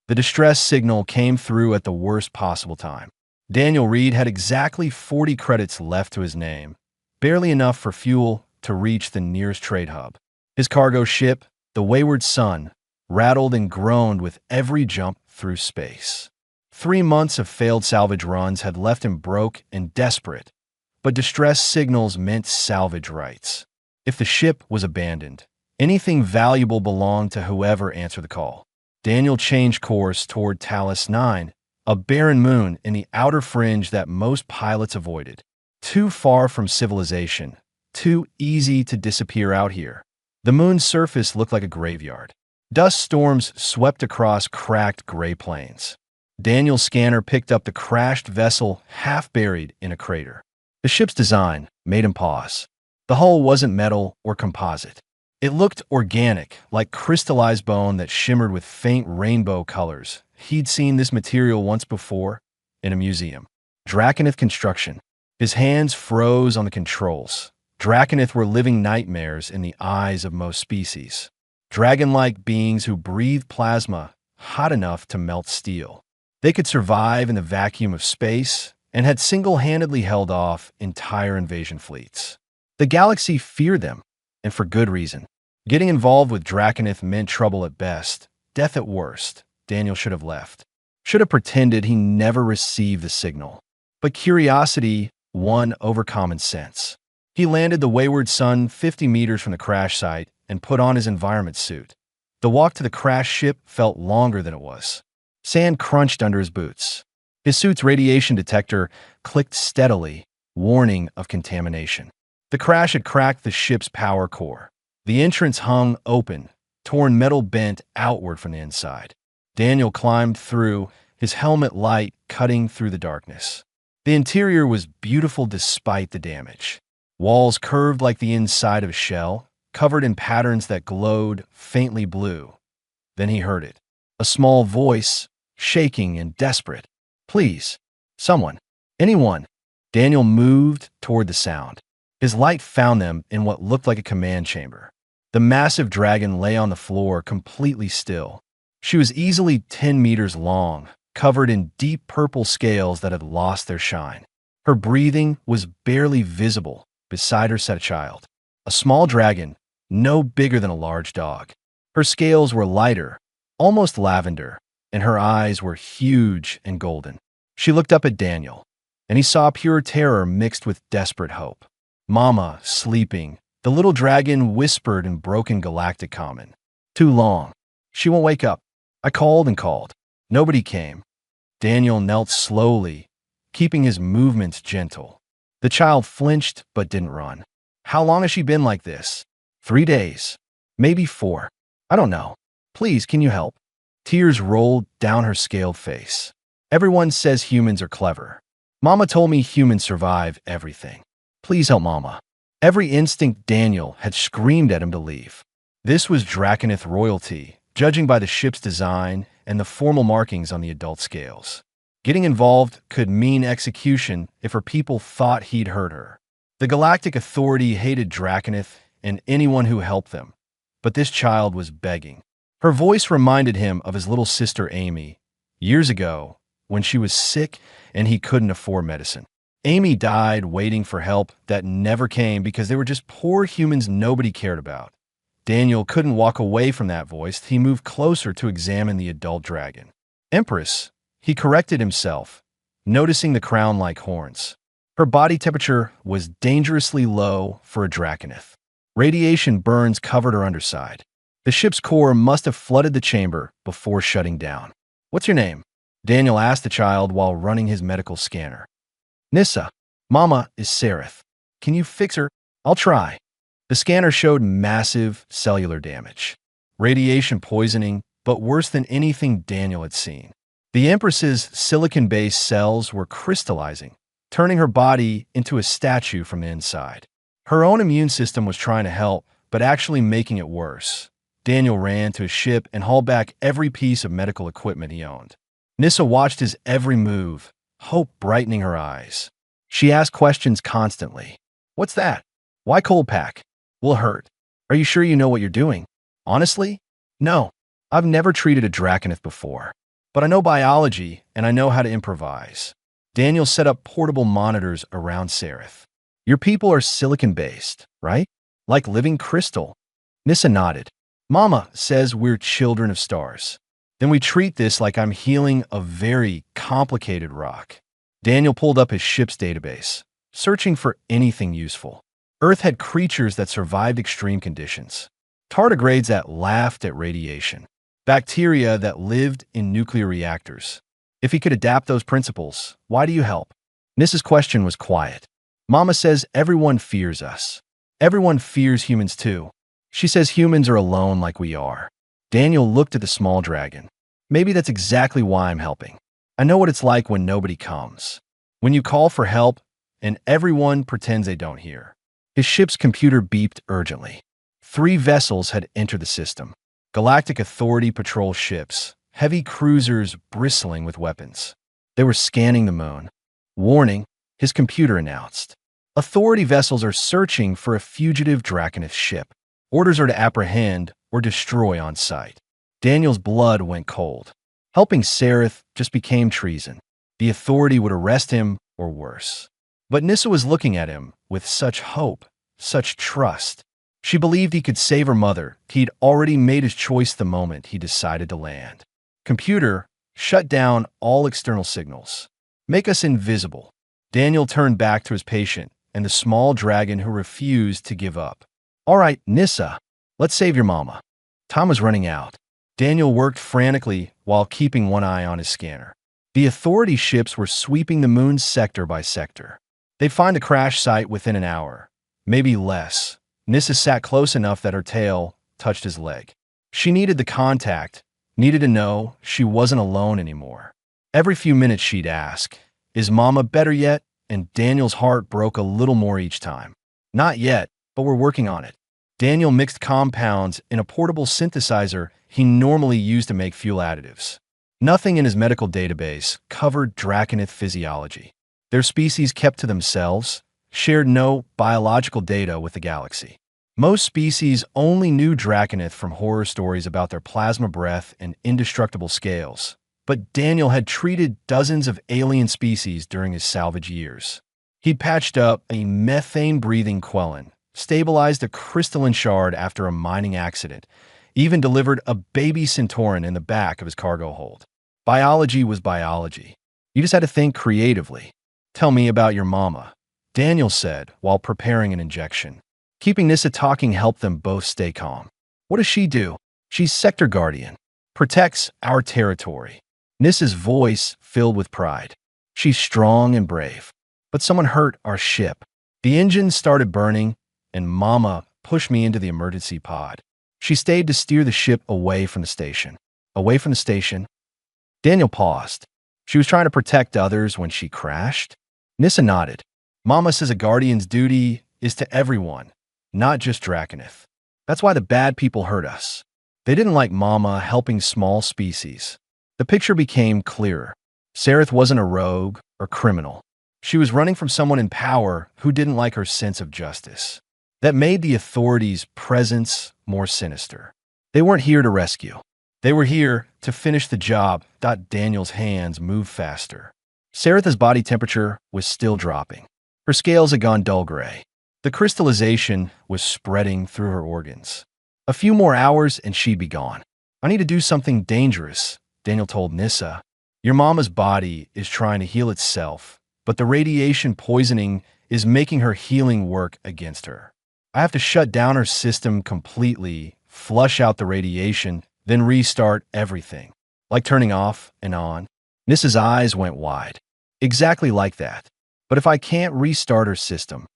The distress signal came through at the worst possible time. Daniel Reed had exactly 40 credits left to his name, barely enough for fuel to reach the nearest trade hub. His cargo ship, the Wayward Sun, rattled and groaned with every jump through space. 3 months of failed salvage runs had left him broke and desperate, but distress signals meant salvage rights. If the ship was abandoned, anything valuable belonged to whoever answered the call. Daniel changed course toward Talos 9, a barren moon in the outer fringe that most pilots avoided. Too far from civilization, too easy to disappear out here. The moon's surface looked like a graveyard. Dust storms swept across cracked gray plains. Daniel's scanner picked up the crashed vessel half buried in a crater. The ship's design made him pause. The hull wasn't metal or composite. It looked organic, like crystallized bone that shimmered with faint rainbow colors. He'd seen this material once before in a museum. Draconith construction. His hands froze on the controls. Draconith were living nightmares in the eyes of most species. Dragon-like beings who breathed plasma hot enough to melt steel. They could survive in the vacuum of space and had single-handedly held off entire invasion fleets. The galaxy feared them, and for good reason. Getting involved with Draconith meant trouble at best, death at worst. Daniel should have left. Should have pretended he never received the signal. But curiosity won over common sense. He landed the Wayward Sun 50 meters from the crash site and put on his environment suit. The walk to the crashed ship felt longer than it was. Sand crunched under his boots. His suit's radiation detector clicked steadily, warning of contamination. The crash had cracked the ship's power core. The entrance hung open, torn metal bent outward from the inside. Daniel climbed through, his helmet light cutting through the darkness. The interior was beautiful despite the damage. Walls curved like the inside of a shell, covered in patterns that glowed faintly blue. Then he heard it. A small voice, shaking and desperate. "Please, someone, anyone." Daniel moved toward the sound. His light found them in what looked like a command chamber. The massive dragon lay on the floor, completely still. She was easily 10 meters long, covered in deep purple scales that had lost their shine. Her breathing was barely visible. Beside her sat a child, a small dragon, no bigger than a large dog. Her scales were lighter, almost lavender, and her eyes were huge and golden. She looked up at Daniel, and he saw pure terror mixed with desperate hope. "Mama, sleeping," the little dragon whispered in broken galactic common. "Too long. She won't wake up. I called and called. Nobody came." Daniel knelt slowly, keeping his movements gentle. The child flinched but didn't run. "How long has she been like this?" 3 days. Maybe 4. I don't know. Please, can you help?" Tears rolled down her scaled face. "Everyone says humans are clever. Mama told me humans survive everything. Please help Mama." Every instinct Daniel had screamed at him to leave. This was Draconith royalty, judging by the ship's design and the formal markings on the adult scales. Getting involved could mean execution if her people thought he'd hurt her. The Galactic Authority hated Draconith and anyone who helped them, but this child was begging. Her voice reminded him of his little sister Amy, years ago, when she was sick and he couldn't afford medicine. Amy died waiting for help that never came because they were just poor humans nobody cared about. Daniel couldn't walk away from that voice. He moved closer to examine the adult dragon. "Empress," he corrected himself, noticing the crown-like horns. Her body temperature was dangerously low for a Draconith. Radiation burns covered her underside. The ship's core must have flooded the chamber before shutting down. "What's your name?" Daniel asked the child while running his medical scanner. "Nissa. Mama is Sereth. Can you fix her?" "I'll try." The scanner showed massive cellular damage. Radiation poisoning, but worse than anything Daniel had seen. The Empress's silicon-based cells were crystallizing, turning her body into a statue from the inside. Her own immune system was trying to help, but actually making it worse. Daniel ran to his ship and hauled back every piece of medical equipment he owned. Nissa watched his every move, hope brightening her eyes. She asked questions constantly. "What's that? Why cold pack? Will it hurt? Are you sure you know what you're doing?" "Honestly? No. I've never treated a Draconith before. but I know biology and I know how to improvise. Daniel set up portable monitors around Sareth. Your people are silicon-based, right? Like living crystal. Nissa nodded. Mama says we're children of stars. Then we treat this like I'm healing a very complicated rock. Daniel pulled up his ship's database, searching for anything useful. Earth had creatures that survived extreme conditions, tardigrades that laughed at radiation, bacteria that lived in nuclear reactors. If he could adapt those principles, why do you help? Nissa's question was quiet. Mama says everyone fears us. Everyone fears humans too. She says humans are alone like we are. Daniel looked at the small dragon. Maybe that's exactly why I'm helping. I know what it's like when nobody comes. When you call for help, and everyone pretends they don't hear. His ship's computer beeped urgently. 3 vessels had entered the system. Galactic Authority patrol ships, heavy cruisers bristling with weapons. They were scanning the moon. Warning, his computer announced. Authority vessels are searching for a fugitive Draconith ship. Orders are to apprehend or destroy on sight. Daniel's blood went cold. Helping Sareth just became treason. The Authority would arrest him or worse. But Nissa was looking at him with such hope, such trust. She believed he could save her mother. He'd already made his choice the moment he decided to land. Computer, shut down all external signals. Make us invisible. Daniel turned back to his patient and the small dragon who refused to give up. All right, Nissa, let's save your mama. Time was running out. Daniel worked frantically while keeping one eye on his scanner. The Authority ships were sweeping the moon sector by sector. They'd find a crash site within an hour, maybe less. Nissa sat close enough that her tail touched his leg. She needed the contact, needed to know she wasn't alone anymore. Every few minutes she'd ask, "Is Mama better yet?" And Daniel's heart broke a little more each time. Not yet, but we're working on it. Daniel mixed compounds in a portable synthesizer he normally used to make fuel additives. Nothing in his medical database covered Draconith physiology. Their species kept to themselves, shared no biological data with the galaxy. Most species only knew Draconith from horror stories about their plasma breath and indestructible scales. But Daniel had treated dozens of alien species during his salvage years. He'd patched up a methane-breathing Quellen, stabilized a crystalline shard after a mining accident, even delivered a baby Centauran in the back of his cargo hold. Biology was biology. You just had to think creatively. Tell me about your mama, Daniel said while preparing an injection. Keeping Nissa talking helped them both stay calm. What does she do? She's Sector Guardian. Protects our territory. Nissa's voice filled with pride. She's strong and brave. But someone hurt our ship. The engine started burning, and Mama pushed me into the emergency pod. She stayed to steer the ship away from the station. Away from the station? Daniel paused. She was trying to protect others when she crashed? Nissa nodded. Mama says a guardian's duty is to everyone, not just Draconith. That's why the bad people hurt us. They didn't like Mama helping small species. The picture became clearer. Sareth wasn't a rogue or criminal. She was running from someone in power who didn't like her sense of justice. That made the Authority's presence more sinister. They weren't here to rescue. They were here to finish the job. Daniel's hands moved faster. Sareth's body temperature was still dropping. Her scales had gone dull gray. The crystallization was spreading through her organs. A few more hours and she'd be gone. I need to do something dangerous, Daniel told Nissa. Your mama's body is trying to heal itself, but the radiation poisoning is making her healing work against her. I have to shut down her system completely, flush out the radiation, then restart everything. Like turning off and on. Nissa's eyes went wide. Exactly like that. But if I can't restart her system.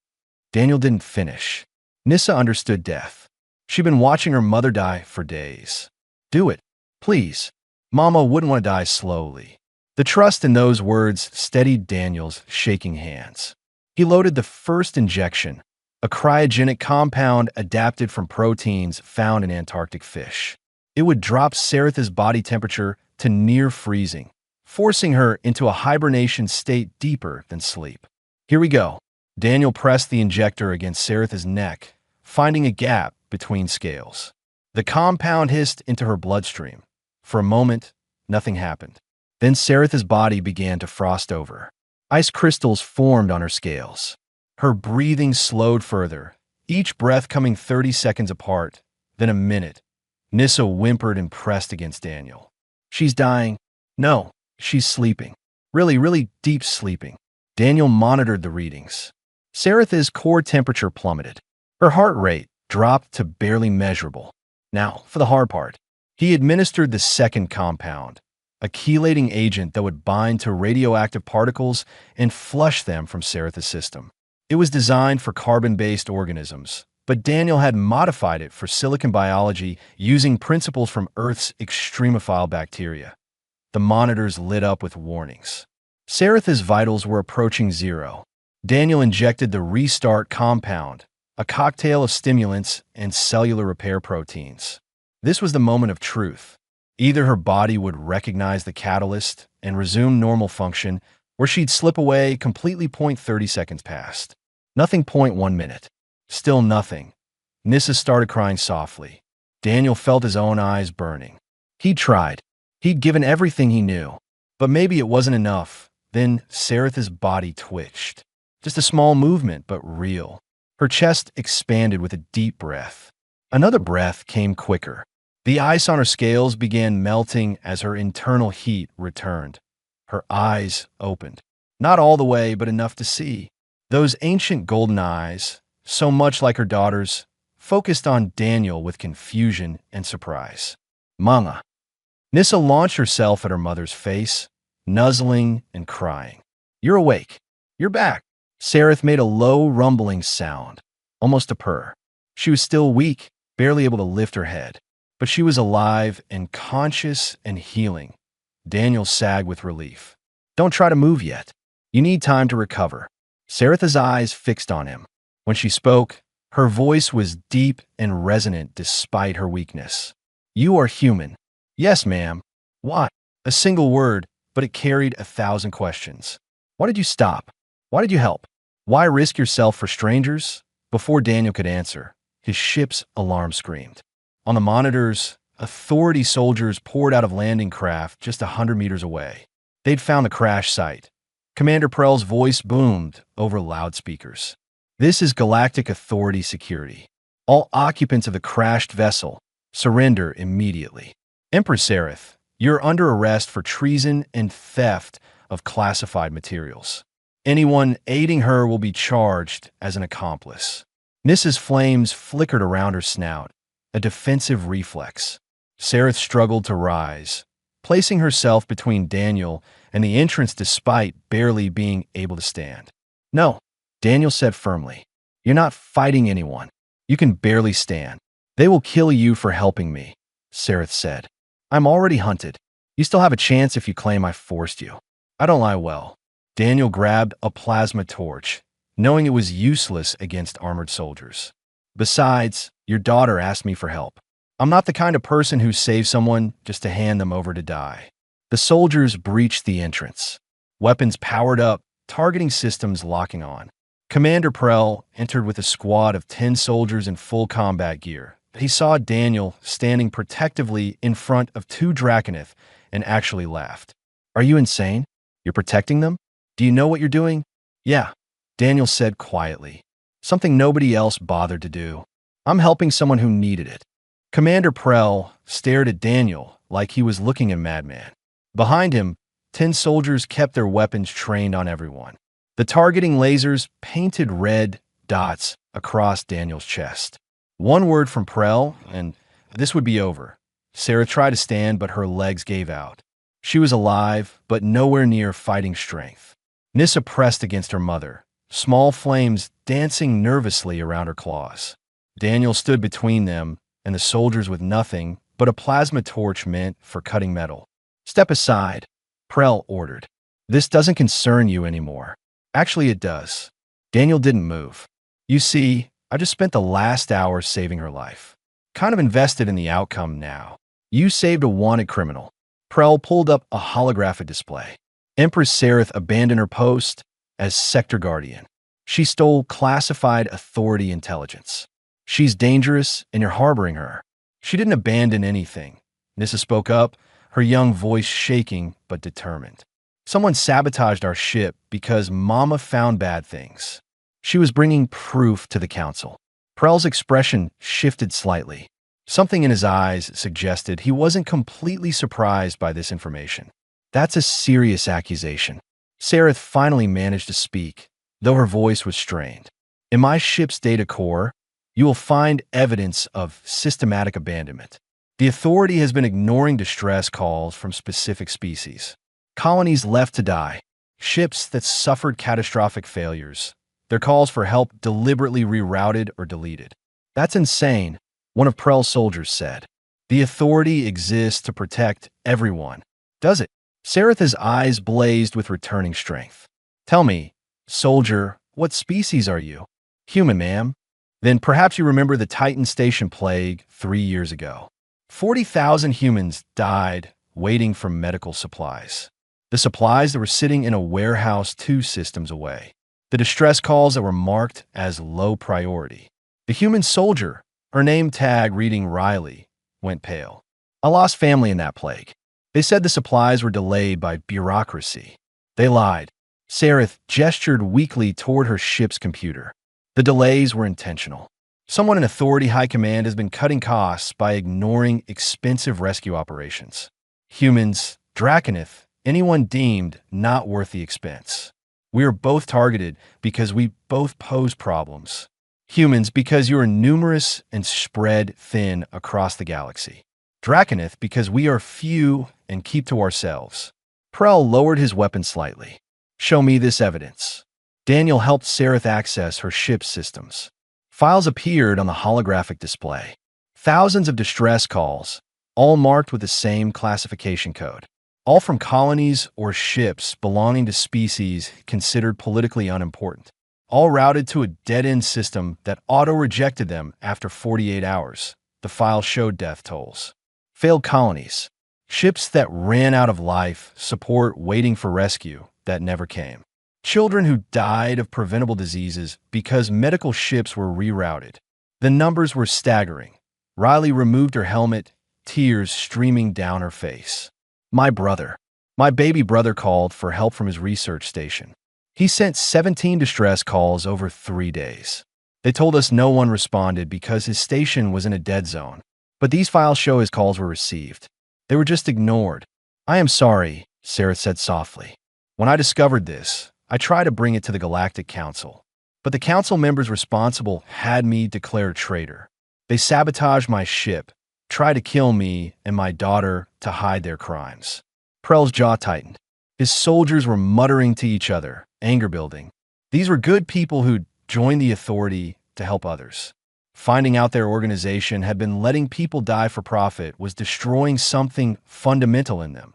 Daniel didn't finish. Nissa understood death. She'd been watching her mother die for days. Do it, please. Mama wouldn't want to die slowly. The trust in those words steadied Daniel's shaking hands. He loaded the first injection, a cryogenic compound adapted from proteins found in Antarctic fish. It would drop Sareth's body temperature to near freezing, forcing her into a hibernation state deeper than sleep. Here we go. Daniel pressed the injector against Sareth's neck, finding a gap between scales. The compound hissed into her bloodstream. For a moment, nothing happened. Then Saratha's body began to frost over. Ice crystals formed on her scales. Her breathing slowed further, each breath coming 30 seconds apart, then a minute. Nissa whimpered and pressed against Daniel. She's dying. No, she's sleeping. Really, really deep sleeping. Daniel monitored the readings. Saratha's core temperature plummeted. Her heart rate dropped to barely measurable. Now, for the hard part. He administered the second compound, a chelating agent that would bind to radioactive particles and flush them from Saratha's system. It was designed for carbon-based organisms, but Daniel had modified it for silicon biology using principles from Earth's extremophile bacteria. The monitors lit up with warnings. Saratha's vitals were approaching zero. Daniel injected the restart compound, a cocktail of stimulants and cellular repair proteins. This was the moment of truth. Either her body would recognize the catalyst and resume normal function, or she'd slip away completely. 30 seconds passed. Nothing. 1 minute. Still nothing. Nissa started crying softly. Daniel felt his own eyes burning. He'd tried. He'd given everything he knew. But maybe it wasn't enough. Then Saratha's body twitched. Just a small movement, but real. Her chest expanded with a deep breath. Another breath came quicker. The ice on her scales began melting as her internal heat returned. Her eyes opened. Not all the way, but enough to see. Those ancient golden eyes, so much like her daughter's, focused on Daniel with confusion and surprise. Mama. Nissa launched herself at her mother's face, nuzzling and crying. You're awake. You're back. Sarath made a low, rumbling sound, almost a purr. She was still weak, barely able to lift her head. But she was alive and conscious and healing. Daniel sagged with relief. Don't try to move yet. You need time to recover. Saratha's eyes fixed on him. When she spoke, her voice was deep and resonant despite her weakness. You are human. Yes, ma'am. Why? A single word, but it carried 1,000 questions. Why did you stop? Why did you help? Why risk yourself for strangers? Before Daniel could answer, his ship's alarm screamed. On the monitors, authority soldiers poured out of landing craft just 100 meters away. They'd found the crash site. Commander Prell's voice boomed over loudspeakers. This is Galactic Authority security. All occupants of the crashed vessel surrender immediately. Empress Sarath, you're under arrest for treason and theft of classified materials. Anyone aiding her will be charged as an accomplice. Nissa's flames flickered around her snout, a defensive reflex. Sarath struggled to rise, placing herself between Daniel and the entrance despite barely being able to stand. No, Daniel said firmly. You're not fighting anyone. You can barely stand. They will kill you for helping me, Sarath said. I'm already hunted. You still have a chance if you claim I forced you. I don't lie well. Daniel grabbed a plasma torch, knowing it was useless against armored soldiers. Besides, your daughter asked me for help. I'm not the kind of person who saves someone just to hand them over to die. The soldiers breached the entrance. Weapons powered up, targeting systems locking on. Commander Prell entered with a squad of 10 soldiers in full combat gear. He saw Daniel standing protectively in front of 2 Draconith and actually laughed. Are you insane? You're protecting them? Do you know what you're doing? Yeah, Daniel said quietly. Something nobody else bothered to do. I'm helping someone who needed it. Commander Prell stared at Daniel like he was looking at a madman. Behind him, 10 soldiers kept their weapons trained on everyone. The targeting lasers painted red dots across Daniel's chest. One word from Prell, and this would be over. Sarah tried to stand, but her legs gave out. She was alive, but nowhere near fighting strength. Nissa pressed against her mother, small flames dancing nervously around her claws. Daniel stood between them and the soldiers with nothing but a plasma torch meant for cutting metal. Step aside, Prell ordered. This doesn't concern you anymore. Actually, it does. Daniel didn't move. You see, I just spent the last hour saving her life. Kind of invested in the outcome now. You saved a wanted criminal. Prell pulled up a holographic display. Empress Sarath abandoned her post as Sector Guardian. She stole classified authority intelligence. She's dangerous, and you're harboring her. She didn't abandon anything. Nissa spoke up, her young voice shaking but determined. Someone sabotaged our ship because Mama found bad things. She was bringing proof to the council. Prell's expression shifted slightly. Something in his eyes suggested he wasn't completely surprised by this information. That's a serious accusation. Sareth finally managed to speak, though her voice was strained. In my ship's data core, you will find evidence of systematic abandonment. The authority has been ignoring distress calls from specific species. Colonies left to die. Ships that suffered catastrophic failures. Their calls for help deliberately rerouted or deleted. That's insane, one of Prell's soldiers said. The authority exists to protect everyone. Does it? Sareth's eyes blazed with returning strength. Tell me, soldier, what species are you? Human, ma'am. Then perhaps you remember the Titan Station plague 3 years ago. 40,000 humans died waiting for medical supplies. The supplies that were sitting in a warehouse 2 systems away. The distress calls that were marked as low priority. The human soldier, her name tag reading Riley, went pale. I lost family in that plague. They said the supplies were delayed by bureaucracy. They lied. Sareth gestured weakly toward her ship's computer. The delays were intentional. Someone in Authority High Command has been cutting costs by ignoring expensive rescue operations. Humans, Draconith, anyone deemed not worth the expense. We are both targeted because we both pose problems. Humans because you are numerous and spread thin across the galaxy. Draconith because we are few and keep to ourselves. Prell lowered his weapon slightly. Show me this evidence. Daniel helped Sareth access her ship's systems. Files appeared on the holographic display. Thousands of distress calls, all marked with the same classification code. All from colonies or ships belonging to species considered politically unimportant. All routed to a dead-end system that auto-rejected them after 48 hours. The file showed death tolls. Failed colonies. Ships that ran out of life support waiting for rescue that never came. Children who died of preventable diseases because medical ships were rerouted. The numbers were staggering. Riley removed her helmet, tears streaming down her face. My baby brother called for help from his research station. He sent 17 distress calls over 3 days. They told us no one responded because his station was in a dead zone. But these files show his calls were received. They were just ignored. I am sorry, Sareth said softly. When I discovered this, I tried to bring it to the Galactic Council. But the council members responsible had me declared traitor. They sabotaged my ship, tried to kill me and my daughter to hide their crimes. Prell's jaw tightened. His soldiers were muttering to each other, anger building. These were good people who'd joined the authority to help others. Finding out their organization had been letting people die for profit was destroying something fundamental in them.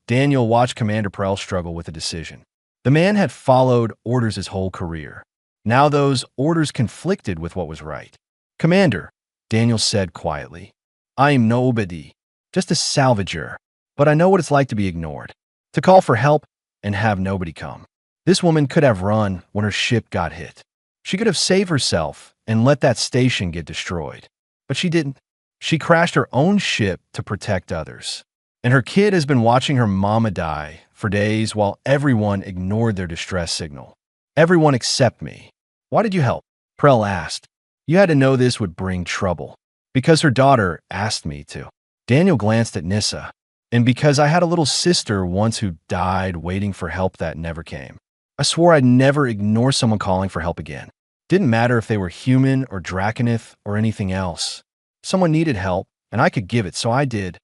Daniel watched Commander Prell struggle with a decision. The man had followed orders his whole career. Now those orders conflicted with what was right. Commander, Daniel said quietly, I am nobody, just a salvager, but I know what it's like to be ignored, to call for help and have nobody come. This woman could have run when her ship got hit. She could have saved herself and let that station get destroyed. But she didn't. She crashed her own ship to protect others. And her kid has been watching her mama die for days while everyone ignored their distress signal. Everyone except me. Why did you help? Prell asked. You had to know this would bring trouble. Because her daughter asked me to. Daniel glanced at Nissa. And because I had a little sister once who died waiting for help that never came. I swore I'd never ignore someone calling for help again. Didn't matter if they were human or Draconith or anything else. Someone needed help, and I could give it, so I did.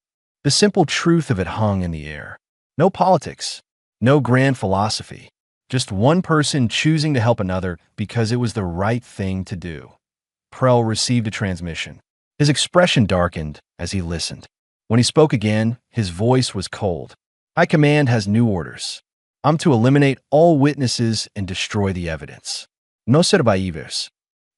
The simple truth of it hung in the air. No politics, no grand philosophy. Just one person choosing to help another because it was the right thing to do. Prell received a transmission. His expression darkened as he listened. When he spoke again, his voice was cold. High Command has new orders. I'm to eliminate all witnesses and destroy the evidence. No survivors.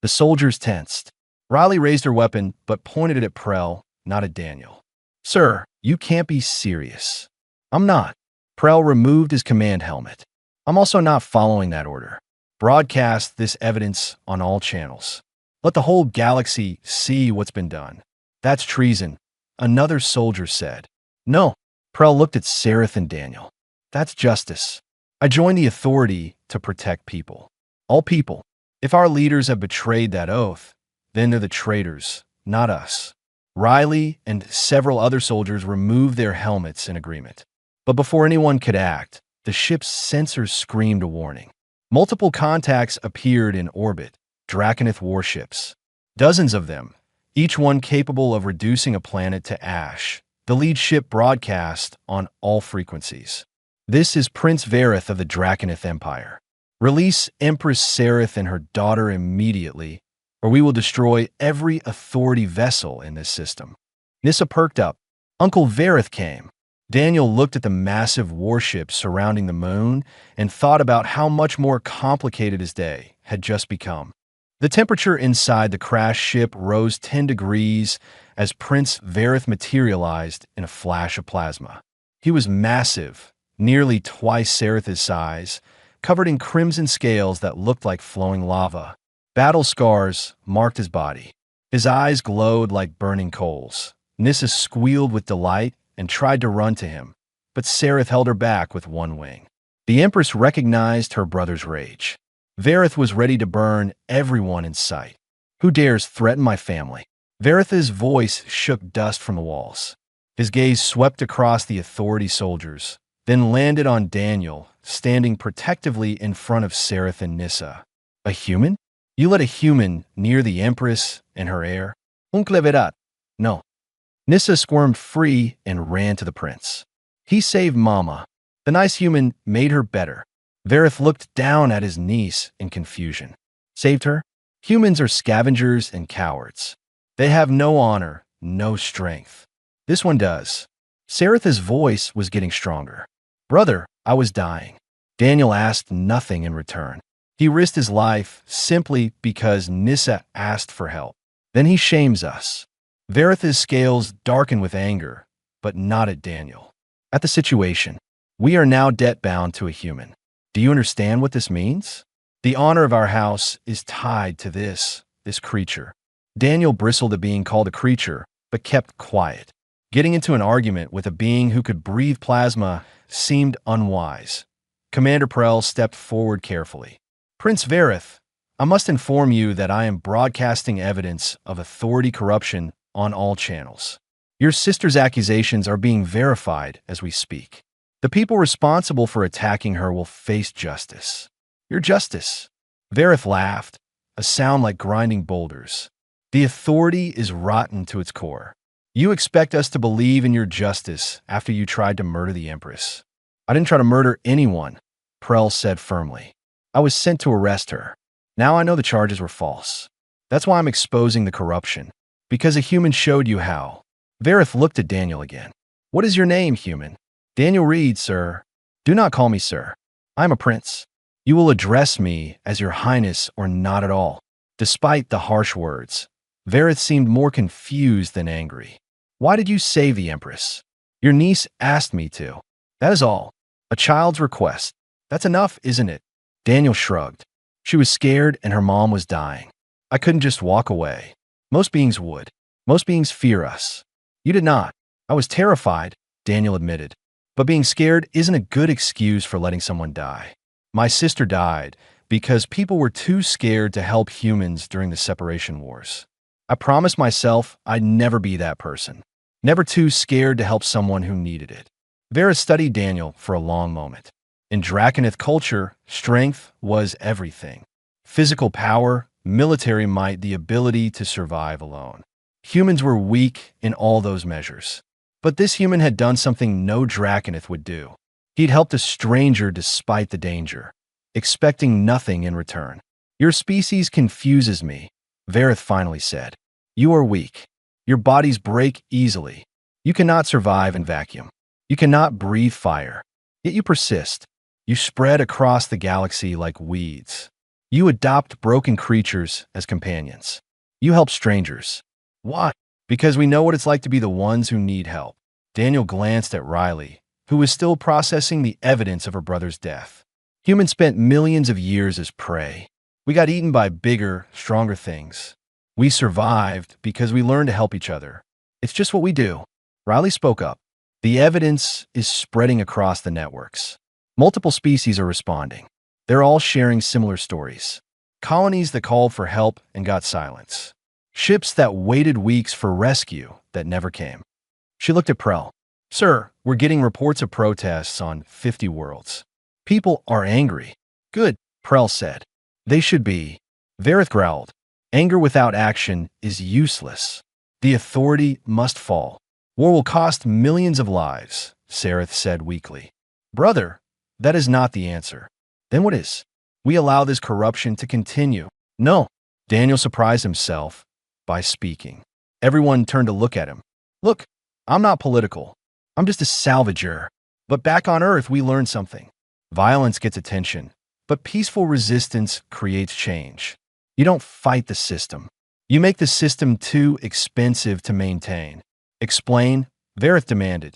The soldiers tensed. Riley raised her weapon, but pointed it at Prell, not at Daniel. Sir, you can't be serious. I'm not. Prell removed his command helmet. I'm also not following that order. Broadcast this evidence on all channels. Let the whole galaxy see what's been done. That's treason, another soldier said. No, Prell looked at Sareth and Daniel. That's justice. I joined the authority to protect people. All people. If our leaders have betrayed that oath, then they're the traitors, not us. Riley and several other soldiers removed their helmets in agreement. But before anyone could act, the ship's sensors screamed a warning. Multiple contacts appeared in orbit, Draconith warships. Dozens of them, each one capable of reducing a planet to ash. The lead ship broadcast on all frequencies. This is Prince Vareth of the Draconith Empire. Release Empress Sareth and her daughter immediately, or we will destroy every authority vessel in this system. Nissa perked up. Uncle Vareth came. Daniel looked at the massive warships surrounding the moon and thought about how much more complicated his day had just become. The temperature inside the crashed ship rose 10 degrees as Prince Vareth materialized in a flash of plasma. He was massive, nearly twice Sareth's size, covered in crimson scales that looked like flowing lava. Battle scars marked his body. His eyes glowed like burning coals. Nissa squealed with delight and tried to run to him, but Sareth held her back with one wing. The Empress recognized her brother's rage. Vareth was ready to burn everyone in sight. Who dares threaten my family? Vareth's voice shook dust from the walls. His gaze swept across the authority soldiers, then landed on Daniel, standing protectively in front of Sareth and Nissa. A human? You let a human near the Empress and her heir? Uncle Verat. No. Nissa squirmed free and ran to the prince. He saved Mama. The nice human made her better. Vareth looked down at his niece in confusion. Saved her? Humans are scavengers and cowards. They have no honor, no strength. This one does. Sareth's voice was getting stronger. Brother, I was dying. Daniel asked nothing in return. He risked his life simply because Nissa asked for help. Then he shames us. Vareth's scales darkened with anger, but not at Daniel. At the situation, we are now debt-bound to a human. Do you understand what this means? The honor of our house is tied to this creature. Daniel bristled at being called a creature, but kept quiet. Getting into an argument with a being who could breathe plasma seemed unwise. Commander Prell stepped forward carefully. Prince Vareth, I must inform you that I am broadcasting evidence of authority corruption on all channels. Your sister's accusations are being verified as we speak. The people responsible for attacking her will face justice. Your justice. Vareth laughed, a sound like grinding boulders. The authority is rotten to its core. You expect us to believe in your justice after you tried to murder the Empress. I didn't try to murder anyone, Prell said firmly. I was sent to arrest her. Now I know the charges were false. That's why I'm exposing the corruption. Because a human showed you how. Vareth looked at Daniel again. What is your name, human? Daniel Reed, sir. Do not call me sir. I am a prince. You will address me as your highness or not at all. Despite the harsh words, Vareth seemed more confused than angry. Why did you save the Empress? Your niece asked me to. That is all. A child's request. That's enough, isn't it? Daniel shrugged. She was scared and her mom was dying. I couldn't just walk away. Most beings would. Most beings fear us. You did not. I was terrified, Daniel admitted. But being scared isn't a good excuse for letting someone die. My sister died because people were too scared to help humans during the separation wars. I promised myself I'd never be that person. Never too scared to help someone who needed it. Vareth studied Daniel for a long moment. In Draconith culture, strength was everything. Physical power, military might, the ability to survive alone. Humans were weak in all those measures. But this human had done something no Draconith would do. He'd helped a stranger despite the danger, expecting nothing in return. Your species confuses me, Vareth finally said. You are weak. Your bodies break easily. You cannot survive in vacuum. You cannot breathe fire. Yet you persist. You spread across the galaxy like weeds. You adopt broken creatures as companions. You help strangers. Why? Because we know what it's like to be the ones who need help. Daniel glanced at Riley, who was still processing the evidence of her brother's death. Humans spent millions of years as prey. We got eaten by bigger, stronger things. We survived because we learned to help each other. It's just what we do. Riley spoke up. The evidence is spreading across the networks. Multiple species are responding. They're all sharing similar stories. Colonies that called for help and got silence. Ships that waited weeks for rescue that never came. She looked at Prel. Sir, we're getting reports of protests on 50 worlds. People are angry. Good, Prel said. They should be. Vareth growled. Anger without action is useless. The authority must fall. War will cost millions of lives, Sareth said weakly. Brother, that is not the answer. Then what is? We allow this corruption to continue. No. Daniel surprised himself by speaking. Everyone turned to look at him. Look, I'm not political. I'm just a salvager. But back on Earth, we learned something. Violence gets attention, but peaceful resistance creates change. You don't fight the system. You make the system too expensive to maintain. Explain, Vareth demanded.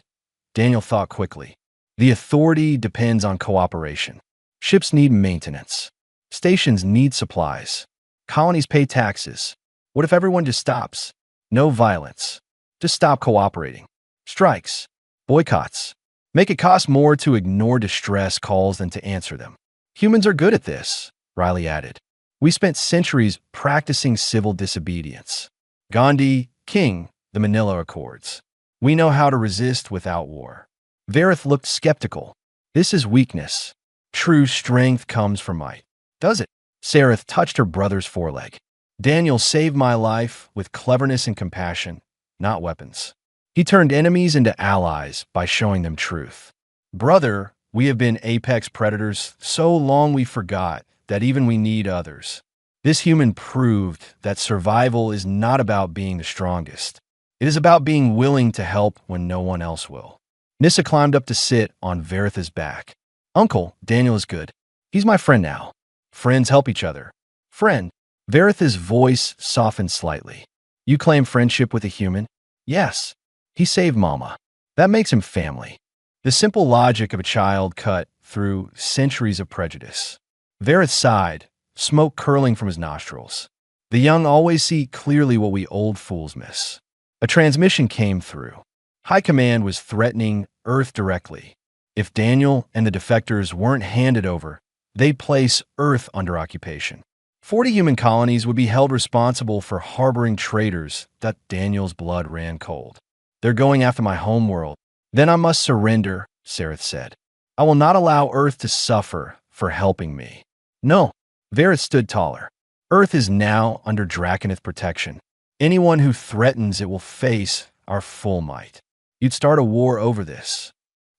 Daniel thought quickly. The authority depends on cooperation. Ships need maintenance. Stations need supplies. Colonies pay taxes. What if everyone just stops? No violence. Just stop cooperating. Strikes. Boycotts. Make it cost more to ignore distress calls than to answer them. Humans are good at this, Riley added. We spent centuries practicing civil disobedience. Gandhi, King, the Manila Accords. We know how to resist without war. Vareth looked skeptical. This is weakness. True strength comes from might. Does it? Sareth touched her brother's foreleg. Daniel saved my life with cleverness and compassion, not weapons. He turned enemies into allies by showing them truth. Brother, we have been apex predators so long we forgot that even we need others. This human proved that survival is not about being the strongest. It is about being willing to help when no one else will. Nissa climbed up to sit on Vareth's back. Uncle, Daniel is good. He's my friend now. Friends help each other. Friend. Vareth's voice softened slightly. You claim friendship with a human? Yes. He saved Mama. That makes him family. The simple logic of a child cut through centuries of prejudice. Vareth sighed, smoke curling from his nostrils. The young always see clearly what we old fools miss. A transmission came through. High Command was threatening Earth directly. If Daniel and the defectors weren't handed over, they'd place Earth under occupation. 40 human colonies would be held responsible for harboring traitors that Daniel's blood ran cold. They're going after my homeworld. Then I must surrender, Sareth said. I will not allow Earth to suffer for helping me. No. Vareth stood taller. Earth is now under Draconith protection. Anyone who threatens it will face our full might. You'd start a war over this.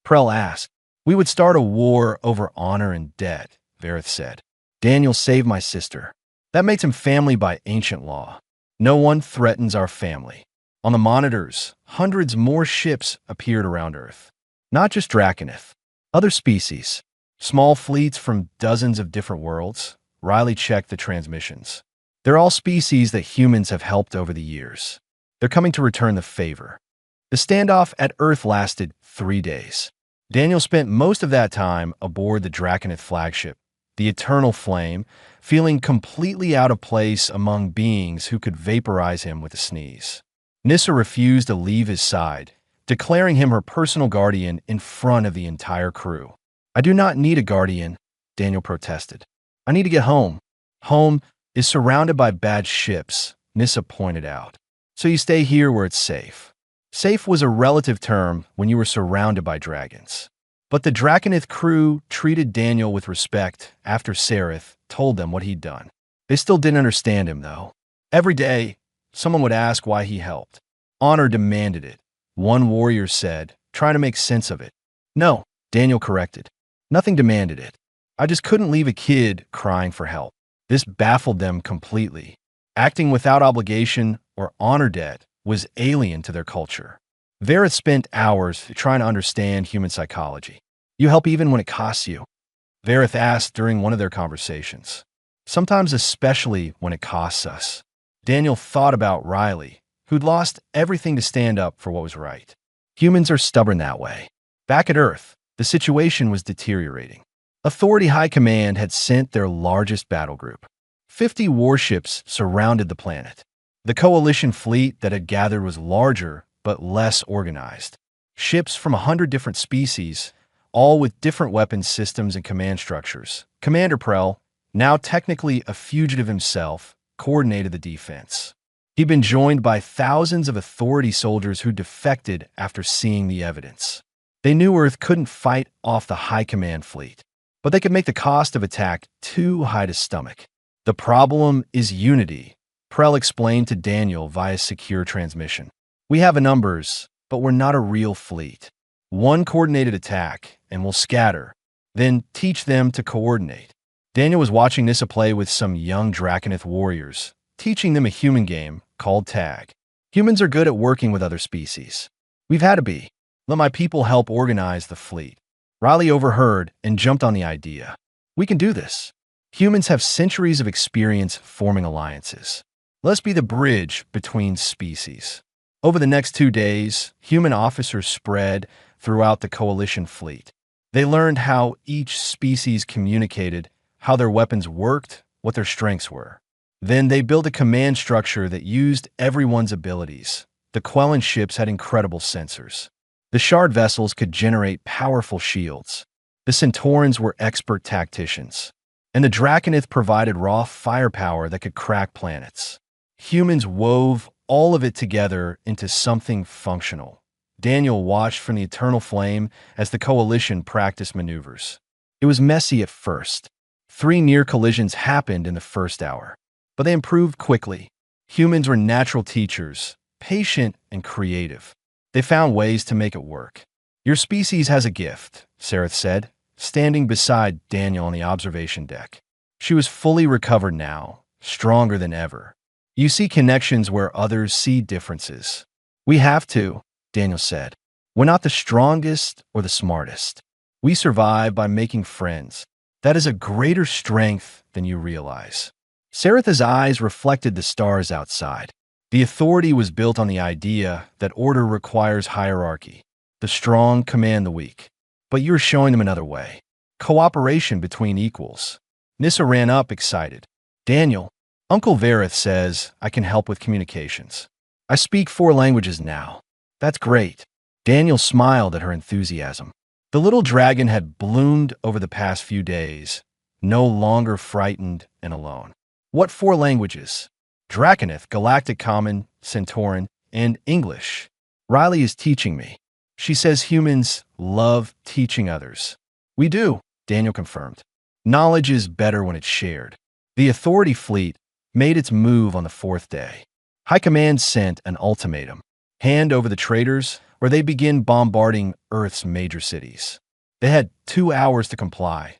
Prel asked. We would start a war over honor and debt, Vareth said. Daniel saved my sister. That makes him family by ancient law. No one threatens our family. On the monitors, hundreds more ships appeared around Earth. Not just Draconith. Other species. Small fleets from dozens of different worlds. Riley checked the transmissions. They're all species that humans have helped over the years. They're coming to return the favor. The standoff at Earth lasted 3 days. Daniel spent most of that time aboard the Draconith flagship, the Eternal Flame, feeling completely out of place among beings who could vaporize him with a sneeze. Nissa refused to leave his side, declaring him her personal guardian in front of the entire crew. I do not need a guardian, Daniel protested. I need to get home. Home is surrounded by bad ships, Nissa pointed out. So you stay here where it's safe. Safe was a relative term when you were surrounded by dragons. But the Draconith crew treated Daniel with respect after Sareth told them what he'd done. They still didn't understand him, though. Every day, someone would ask why he helped. Honor demanded it. One warrior said, trying to make sense of it. No, Daniel corrected. Nothing demanded it. I just couldn't leave a kid crying for help. This baffled them completely. Acting without obligation or honor debt was alien to their culture. Vareth spent hours trying to understand human psychology. You help even when it costs you? Vareth asked during one of their conversations. Sometimes especially when it costs us. Daniel thought about Riley, who'd lost everything to stand up for what was right. Humans are stubborn that way. Back at Earth, the situation was deteriorating. Authority High Command had sent their largest battle group. 50 warships surrounded the planet. The coalition fleet that had gathered was larger but less organized. Ships from 100 different species, all with different weapon systems and command structures. Commander Prell, now technically a fugitive himself, coordinated the defense. He'd been joined by thousands of Authority soldiers who defected after seeing the evidence. They knew Earth couldn't fight off the High Command fleet, but they could make the cost of attack too high to stomach. The problem is unity, Prell explained to Daniel via secure transmission. We have numbers, but we're not a real fleet. One coordinated attack, and we'll scatter, then teach them to coordinate. Daniel was watching Nissa play with some young Draconith warriors, teaching them a human game called tag. Humans are good at working with other species. We've had to be. Let my people help organize the fleet. Riley overheard and jumped on the idea. We can do this. Humans have centuries of experience forming alliances. Let's be the bridge between species. Over the next 2 days, human officers spread throughout the coalition fleet. They learned how each species communicated, how their weapons worked, what their strengths were. Then they built a command structure that used everyone's abilities. The Quellan ships had incredible sensors. The Shard vessels could generate powerful shields. The Centaurans were expert tacticians. And the Draconith provided raw firepower that could crack planets. Humans wove all of it together into something functional. Daniel watched from the eternal flame as the coalition practiced maneuvers. It was messy at first. 3 near collisions happened in the first hour, but they improved quickly. Humans were natural teachers, patient and creative. They found ways to make it work. Your species has a gift, Sareth said, standing beside Daniel on the observation deck. She was fully recovered now, stronger than ever. You see connections where others see differences. We have to, Daniel said. We're not the strongest or the smartest. We survive by making friends. That is a greater strength than you realize. Sareth's eyes reflected the stars outside. The Authority was built on the idea that order requires hierarchy. The strong command the weak. But you're showing them another way. Cooperation between equals. Nissa ran up, excited. Daniel, Uncle Vareth says I can help with communications. I speak 4 languages now. That's great. Daniel smiled at her enthusiasm. The little dragon had bloomed over the past few days, no longer frightened and alone. What 4 languages? Draconith, Galactic Common, Centauran, and English. Riley is teaching me. She says humans love teaching others. We do, Daniel confirmed. Knowledge is better when it's shared. The Authority fleet made its move on the 4th day. High Command sent an ultimatum. Hand over the traitors, or they begin bombarding Earth's major cities. They had 2 hours to comply.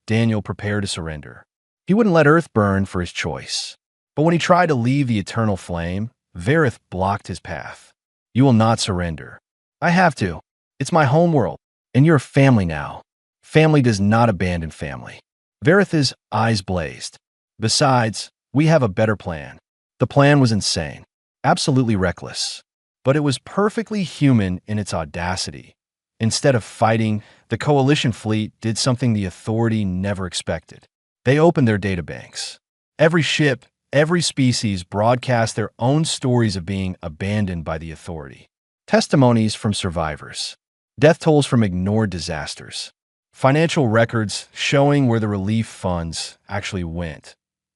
Daniel prepared to surrender. He wouldn't let Earth burn for his choice. But when he tried to leave the eternal flame, Vareth blocked his path. You will not surrender. I have to. It's my homeworld, and you're family now. Family does not abandon family. Vareth's eyes blazed. Besides, we have a better plan. The plan was insane, absolutely reckless, but it was perfectly human in its audacity. Instead of fighting, the coalition fleet did something the Authority never expected. They opened their databanks. Every ship, every species broadcast their own stories of being abandoned by the Authority. Testimonies from survivors. Death tolls from ignored disasters. Financial records showing where the relief funds actually went.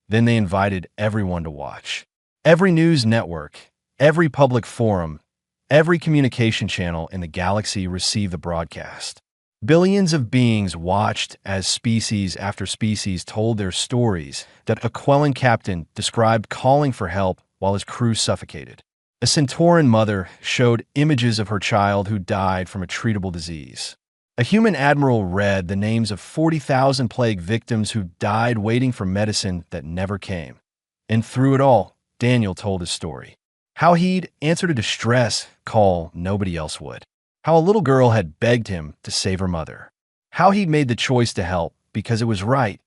Then they invited everyone to watch. Every news network, every public forum, every communication channel in the galaxy received the broadcast. Billions of beings watched as species after species told their stories that a Quellan captain described calling for help while his crew suffocated. A Centauran mother showed images of her child who died from a treatable disease. A human admiral read the names of 40,000 plague victims who died waiting for medicine that never came. And through it all, Daniel told his story. How he'd answered a distress call nobody else would. How a little girl had begged him to save her mother. How he'd made the choice to help because it was right,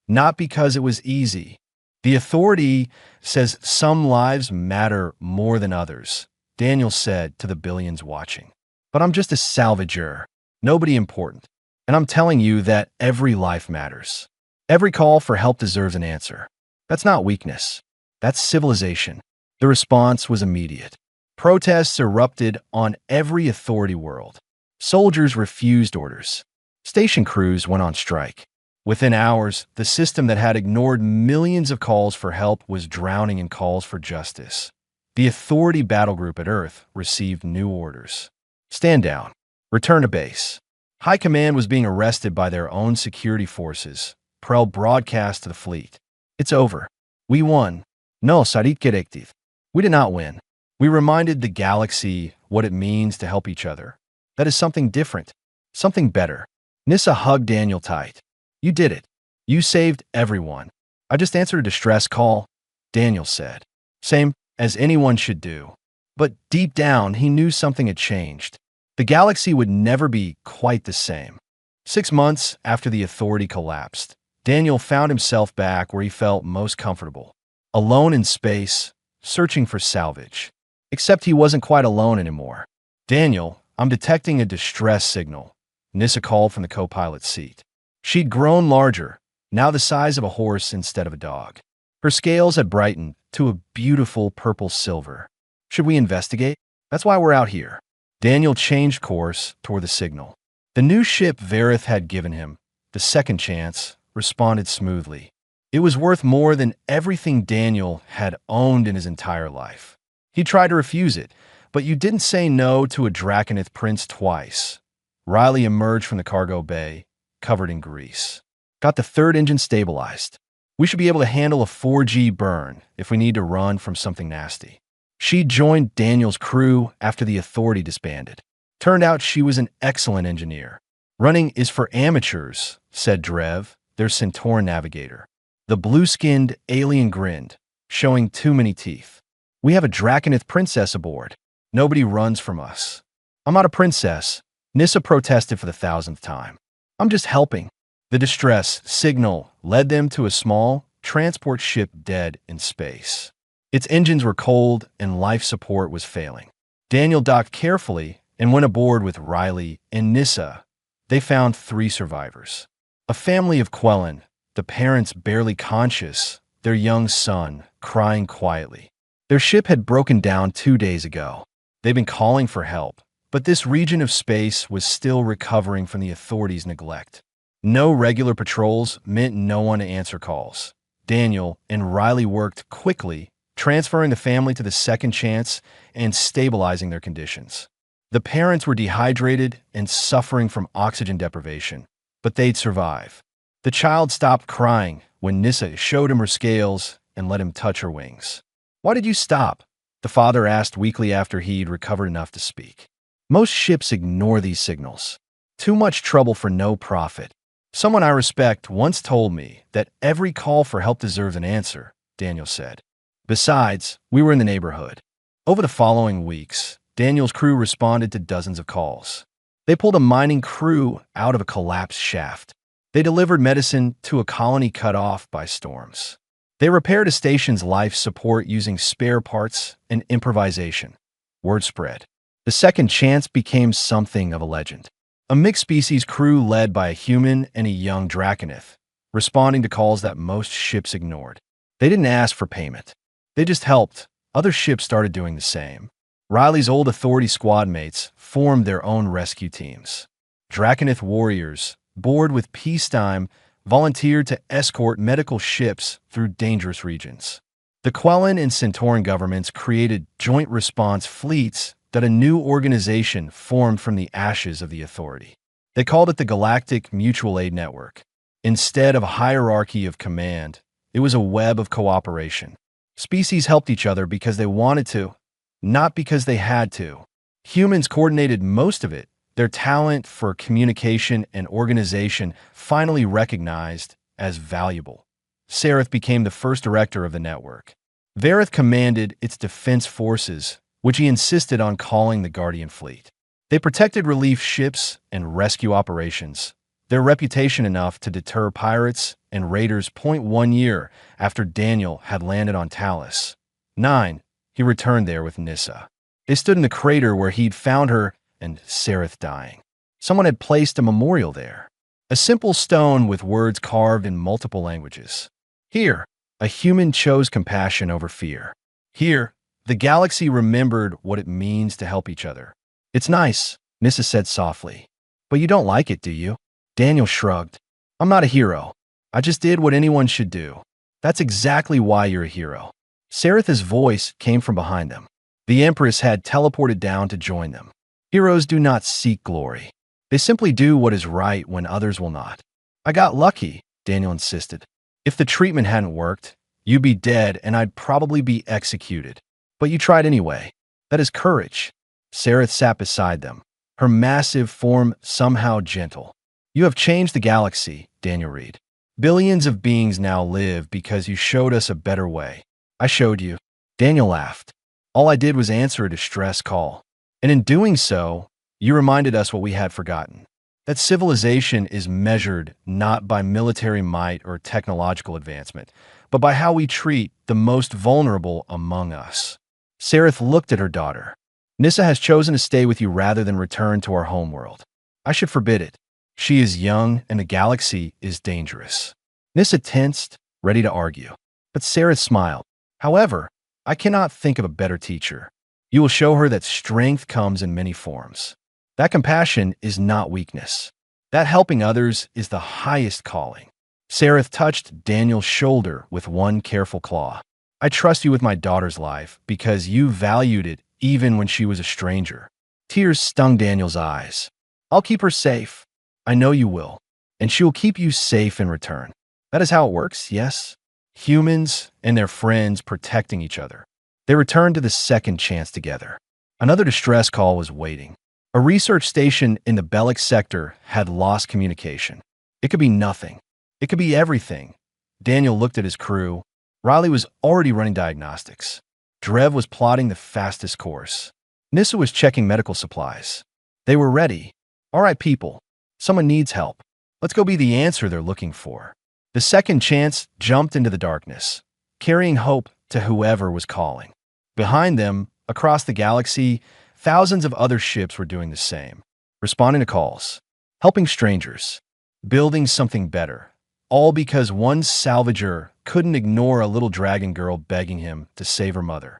not because it was easy. The Authority says some lives matter more than others, Daniel said to the billions watching. But I'm just a salvager. Nobody important. And I'm telling you that every life matters. Every call for help deserves an answer. That's not weakness. That's civilization. The response was immediate. Protests erupted on every authority world. Soldiers refused orders. Station crews went on strike. Within hours, the system that had ignored millions of calls for help was drowning in calls for justice. The Authority battle group at Earth received new orders. Stand down. Return to base. High Command was being arrested by their own security forces. Prel broadcast to the fleet. It's over. We won. No, Sarit gerektiv. We did not win. We reminded the galaxy what it means to help each other. That is something different. Something better. Nissa hugged Daniel tight. You did it. You saved everyone. I just answered a distress call, Daniel said. Same as anyone should do. But deep down, he knew something had changed. The galaxy would never be quite the same. 6 months after the Authority collapsed, Daniel found himself back where he felt most comfortable. Alone in space, searching for salvage. Except he wasn't quite alone anymore. Daniel, I'm detecting a distress signal, Nissa called from the co-pilot's seat. She'd grown larger, now the size of a horse instead of a dog. Her scales had brightened to a beautiful purple-silver. Should we investigate? That's why we're out here. Daniel changed course toward the signal. The new ship Vareth had given him, the second chance, responded smoothly. It was worth more than everything Daniel had owned in his entire life. He tried to refuse it, but you didn't say no to a Draconith prince twice. Riley emerged from the cargo bay, covered in grease. Got the third engine stabilized. We should be able to handle a 4G burn if we need to run from something nasty. She joined Daniel's crew after the Authority disbanded. Turned out she was an excellent engineer. Running is for amateurs, said Drev, their Centauran navigator. The blue-skinned alien grinned, showing too many teeth. We have a Draconith princess aboard. Nobody runs from us. I'm not a princess, Nissa protested for the 1,000th time. I'm just helping. The distress signal led them to a small transport ship dead in space. Its engines were cold and life support was failing. Daniel docked carefully and went aboard with Riley and Nissa. They found 3 survivors. A family of Quellen, the parents barely conscious, their young son crying quietly. Their ship had broken down 2 days ago. They'd been calling for help, but this region of space was still recovering from the Authority's neglect. No regular patrols meant no one to answer calls. Daniel and Riley worked quickly, transferring the family to the second chance and stabilizing their conditions. The parents were dehydrated and suffering from oxygen deprivation, but they'd survive. The child stopped crying when Nissa showed him her scales and let him touch her wings. Why did you stop? The father asked weakly after he'd recovered enough to speak. Most ships ignore these signals. Too much trouble for no profit. Someone I respect once told me that every call for help deserves an answer, Daniel said. Besides, we were in the neighborhood. Over the following weeks, Daniel's crew responded to dozens of calls. They pulled a mining crew out of a collapsed shaft. They delivered medicine to a colony cut off by storms. They repaired a station's life support using spare parts and improvisation. Word spread. The second chance became something of a legend. A mixed-species crew led by a human and a young Draconith, responding to calls that most ships ignored. They didn't ask for payment. They just helped. Other ships started doing the same. Riley's old Authority squad mates formed their own rescue teams. Draconith warriors, bored with peacetime, volunteered to escort medical ships through dangerous regions. The Quellen and Centauran governments created joint response fleets that a new organization formed from the ashes of the Authority. They called it the Galactic Mutual Aid Network. Instead of a hierarchy of command, it was a web of cooperation. Species helped each other because they wanted to, not because they had to. Humans coordinated most of it, their talent for communication and organization finally recognized as valuable. Sareth became the first director of the network. Vareth commanded its defense forces, which he insisted on calling the Guardian Fleet. They protected relief ships and rescue operations, their reputation enough to deter pirates and raiders. 1 year after Daniel had landed on Talos. 9, he returned there with Nissa. They stood in the crater where he'd found her and Sareth dying. Someone had placed a memorial there. A simple stone with words carved in multiple languages. Here, a human chose compassion over fear. Here, The galaxy remembered what it means to help each other. It's nice, Nissa said softly. But you don't like it, do you? Daniel shrugged. I'm not a hero. I just did what anyone should do. That's exactly why you're a hero. Saratha's voice came from behind them. The Empress had teleported down to join them. Heroes do not seek glory. They simply do what is right when others will not. I got lucky, Daniel insisted. If the treatment hadn't worked, you'd be dead and I'd probably be executed. But you tried anyway. That is courage. Sarath sat beside them, her massive form somehow gentle. You have changed the galaxy, Daniel read. Billions of beings now live because you showed us a better way. I showed you. Daniel laughed. All I did was answer a distress call. And in doing so, you reminded us what we had forgotten. That civilization is measured not by military might or technological advancement, but by how we treat the most vulnerable among us. Sarath looked at her daughter. Nissa has chosen to stay with you rather than return to our homeworld. I should forbid it. She is young and the galaxy is dangerous. Nissa tensed, ready to argue. But Sarath smiled. However, I cannot think of a better teacher. You will show her that strength comes in many forms. That compassion is not weakness. That helping others is the highest calling. Sarath touched Daniel's shoulder with one careful claw. I trust you with my daughter's life because you valued it even when she was a stranger. Tears stung Daniel's eyes. I'll keep her safe. I know you will. And she will keep you safe in return. That is how it works, yes? Humans and their friends protecting each other. They returned to the second chance together. Another distress call was waiting. A research station in the Bellic sector had lost communication. It could be nothing. It could be everything. Daniel looked at his crew. Riley was already running diagnostics. Drev was plotting the fastest course. Nissa was checking medical supplies. They were ready. All right, people. Someone needs help. Let's go be the answer they're looking for. The second chance jumped into the darkness, carrying hope to whoever was calling. Behind them, across the galaxy, thousands of other ships were doing the same, responding to calls, helping strangers, building something better, all because one salvager couldn't ignore a little dragon girl begging him to save her mother.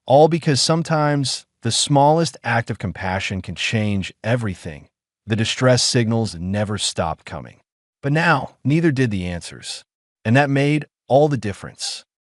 All because sometimes the smallest act of compassion can change everything. The distress signals never stopped coming. But now, neither did the answers. And that made all the difference.